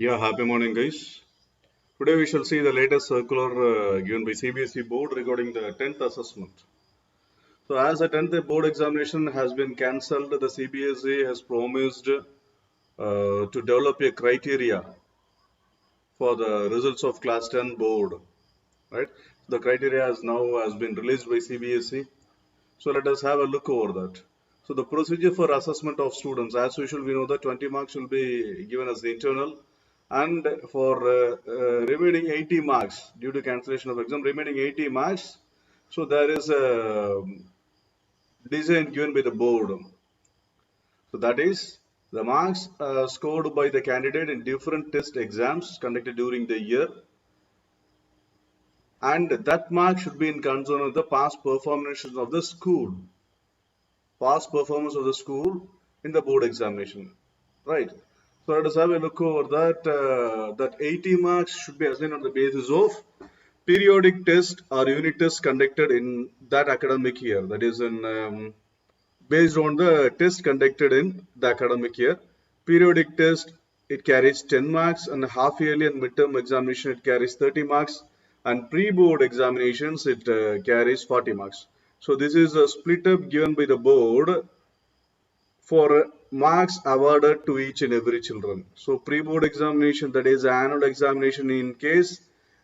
Yeah, happy morning, guys. Today we shall see the latest circular given by CBSE board regarding the 10th assessment. So, as the 10th board examination has been cancelled, the CBSE has promised to develop a criteria for the results of class 10 board. Right? The criteria has been released by CBSE. So, let us have a look over that. So, the procedure for assessment of students, as usual, we know that 20 marks will be given as the internal, and for remaining 80 marks due to cancellation of exam, remaining 80 marks. So, there is a design given by the board. So, that is the marks scored by the candidate in different test exams conducted during the year, and that mark should be in concern of the past performances of the school. Past performance of the school in the board examination, right? So let us have a look over that. That 80 marks should be assigned on the basis of periodic test or unit test conducted in that academic year. That is based on the test conducted in the academic year. Periodic test, it carries 10 marks, and half yearly and midterm examination, it carries 30 marks, and pre-board examinations, it carries 40 marks. So this is a split up given by the board for marks awarded to each and every children. So pre-board examination, that is annual examination in case,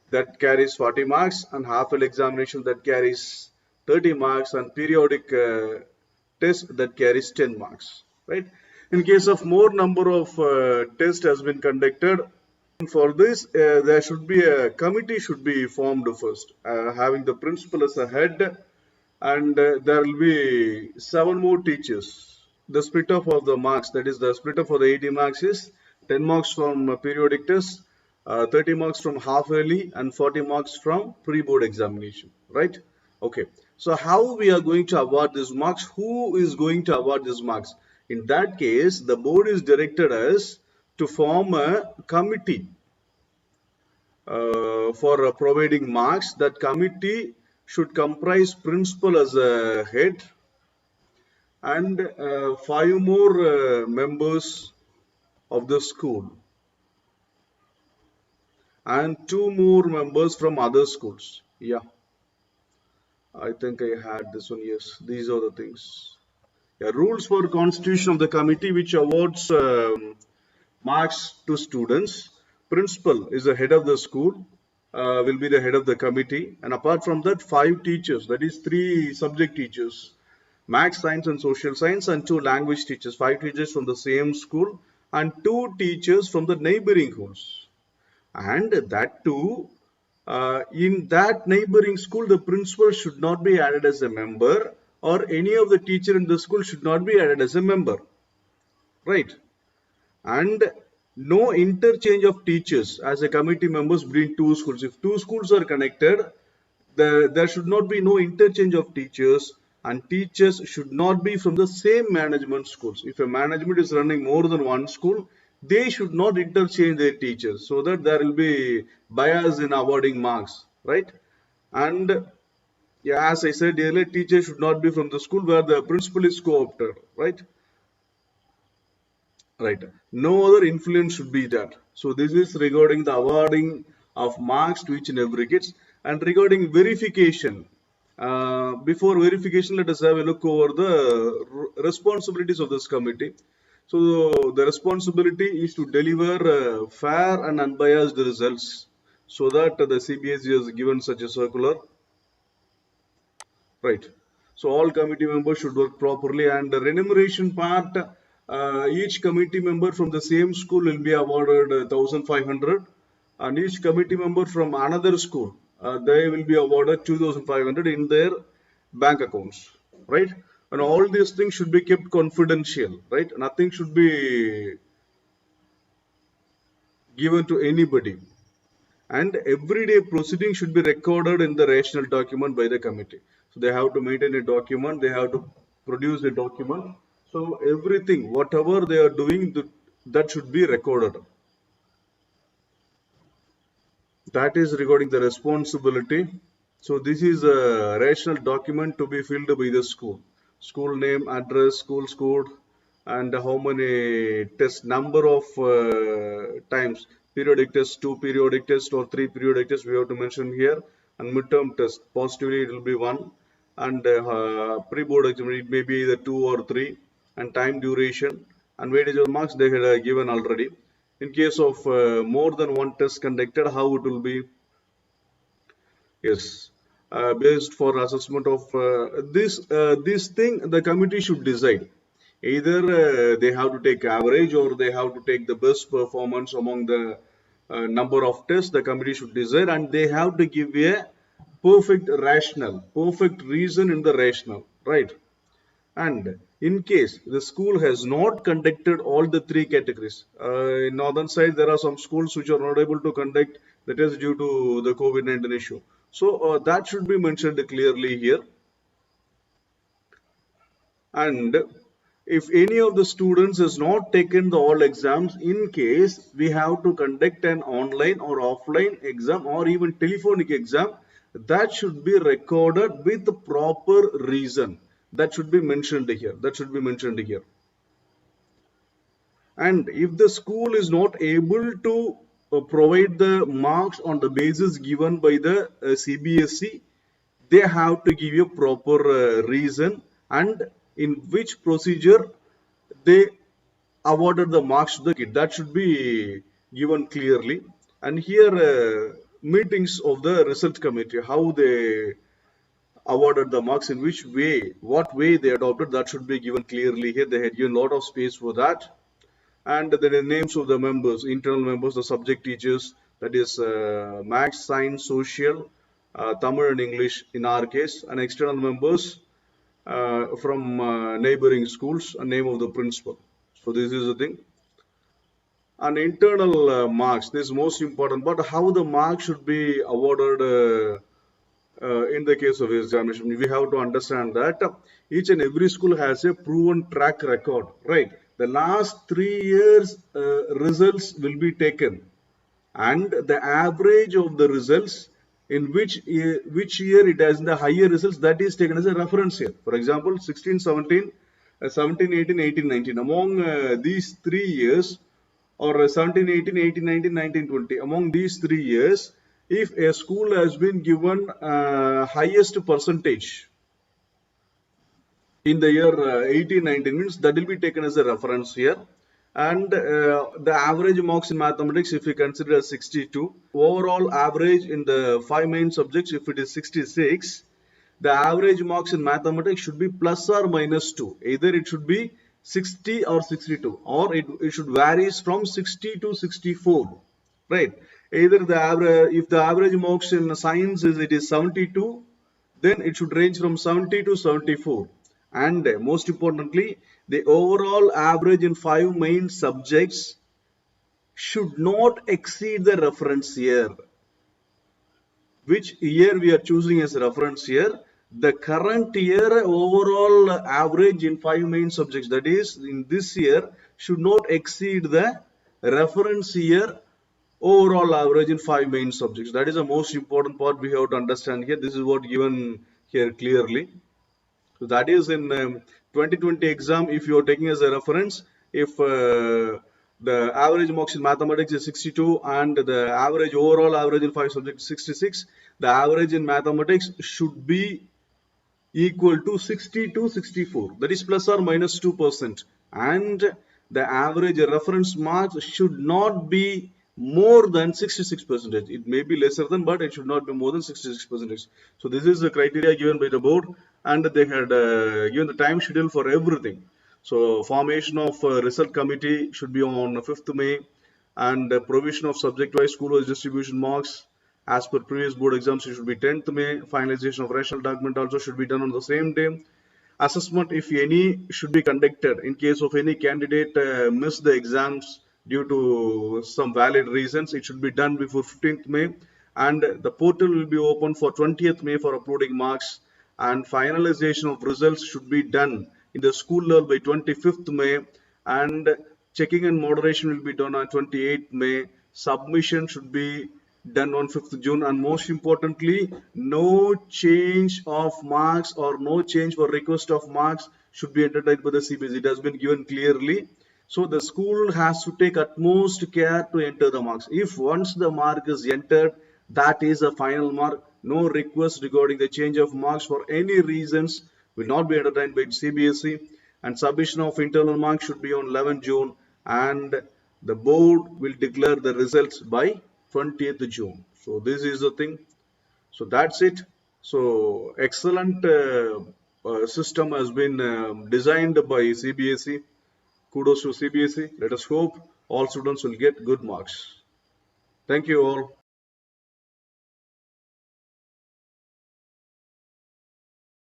that carries 40 marks, and half-yearly examination that carries 30 marks, and periodic test that carries 10 marks, right? In case of more number of tests has been conducted, for this there should be a committee should be formed first, having the principal as a head, and there will be 7 more teachers. The split up of the marks, that is the split up for the 80 marks is 10 marks from periodic test, 30 marks from half yearly, and 40 marks from pre-board examination, right? Okay, so how we are going to award these marks? Who is going to award these marks? In that case, the board is directed us to form a committee for providing marks. That committee should comprise principal as a head, and 5 more members of the school, and 2 more members from other schools. Yeah, I think I had this one. Yes, these are the things. Yeah, rules for constitution of the committee which awards marks to students. Principal is the head of the school, will be the head of the committee, and apart from that, 5 teachers, that is 3 subject teachers, maths, science, and social science, and 2 language teachers, 5 teachers from the same school, and 2 teachers from the neighboring schools. And that too, in that neighboring school, the principal should not be added as a member, or any of the teacher in the school should not be added as a member, right? And no interchange of teachers as a committee members between 2 schools. If 2 schools are connected, there should not be no interchange of teachers, and teachers should not be from the same management schools. If a management is running more than one school, they should not interchange their teachers, so that there will be bias in awarding marks, right? And yeah, as I said earlier, teachers should not be from the school where the principal is co-opted, right? Right. No other influence should be that. So this is regarding the awarding of marks to each and every kids. And regarding verification, before verification, let us have a look over the responsibilities of this committee. So the responsibility is to deliver fair and unbiased results, so that the CBSE has given such a circular, right? So all committee members should work properly, and the remuneration part, each committee member from the same school will be awarded 1,500, and each committee member from another school, they will be awarded 2,500 in their bank accounts, right? And all these things should be kept confidential, right? Nothing should be given to anybody, and everyday proceeding should be recorded in the rational document by the committee. So they have to maintain a document, they have to produce a document. So everything, whatever they are doing, that should be recorded. That is regarding the responsibility. So this is a rational document to be filled by the school name, address, school code, and how many test number of times periodic test, 2 periodic test or 3 periodic tests we have to mention here, and midterm test positively it will be 1, and pre-board exam it may be either 2 or 3, and time duration and weightage of marks they had given already. In case of more than one test conducted, how it will be? Yes, based for assessment of this thing, the committee should decide. Either they have to take average or they have to take the best performance among the number of tests. The committee should decide, and they have to give a perfect reason in the rational, right? And in case the school has not conducted all the three categories, in northern side there are some schools which are not able to conduct the test due to the COVID-19 issue. So that should be mentioned clearly here. And if any of the students has not taken the all exams, in case we have to conduct an online or offline exam or even telephonic exam, that should be recorded with the proper reason. That should be mentioned here. And if the school is not able to provide the marks on the basis given by the CBSE, they have to give a proper reason and in which procedure they awarded the marks to the kid. That should be given clearly. And here meetings of the result committee, how they awarded the marks, in which way, what way they adopted, that should be given clearly here. They had given a lot of space for that. And the names of the members, internal members, the subject teachers, that is maths, science, social, Tamil and English in our case, and external members from neighboring schools, and name of the principal. So this is the thing. And internal marks, this is most important, but how the marks should be awarded in the case of examination, we have to understand that each and every school has a proven track record, right? The last 3 years results will be taken, and the average of the results in which year it has the higher results, that is taken as a reference year. For example, 16, 17, 17, 18, 18, 19. Among these 3 years, or 17, 18, 18, 19, 19, 20. Among these 3 years, if a school has been given highest percentage in the year 18, 19, means that will be taken as a reference here. And the average marks in mathematics, if we consider as 62, overall average in the 5 main subjects, if it is 66, the average marks in mathematics should be plus or minus 2. Either it should be 60 or 62, or it should varies from 60 to 64, right? Either the average, if the average marks in science is 72, then it should range from 70 to 74. And most importantly, the overall average in 5 main subjects should not exceed the reference year. Which year we are choosing as reference year? The current year overall average in 5 main subjects, that is in this year, should not exceed the reference year overall average in 5 main subjects. That is the most important part we have to understand here. This is what given here clearly. So that is in 2020 exam, if you are taking as a reference, if the average marks in mathematics is 62 and the average overall average in 5 subjects is 66, the average in mathematics should be equal to 60 to 64, that is plus or minus 2%, and the average reference marks should not be more than 66%. It may be lesser than, but it should not be more than 66%. So this is the criteria given by the board, and they had given the time schedule for everything. So formation of result committee should be on 5th May, and provision of subject-wise school-wise distribution marks as per previous board exams, it should be 10th May. Finalization of rational document also should be done on the same day. Assessment, if any, should be conducted in case of any candidate missed the exams due to some valid reasons. It should be done before 15th May, and the portal will be open for 20th May for uploading marks, and finalization of results should be done in the school level by 25th May, and checking and moderation will be done on 28th May. Submission should be done on 5th June, and most importantly, no change of marks or no change for request of marks should be entered by the CBSE. It has been given clearly. So the school has to take utmost care to enter the marks. If once the mark is entered, that is a final mark. No request regarding the change of marks for any reasons will not be entertained by CBSE, and submission of internal marks should be on 11 June, and the board will declare the results by 20th June. So this is the thing. So that's it. So excellent system has been designed by CBSE. Kudos to CBSE. Let us hope all students will get good marks. Thank you all.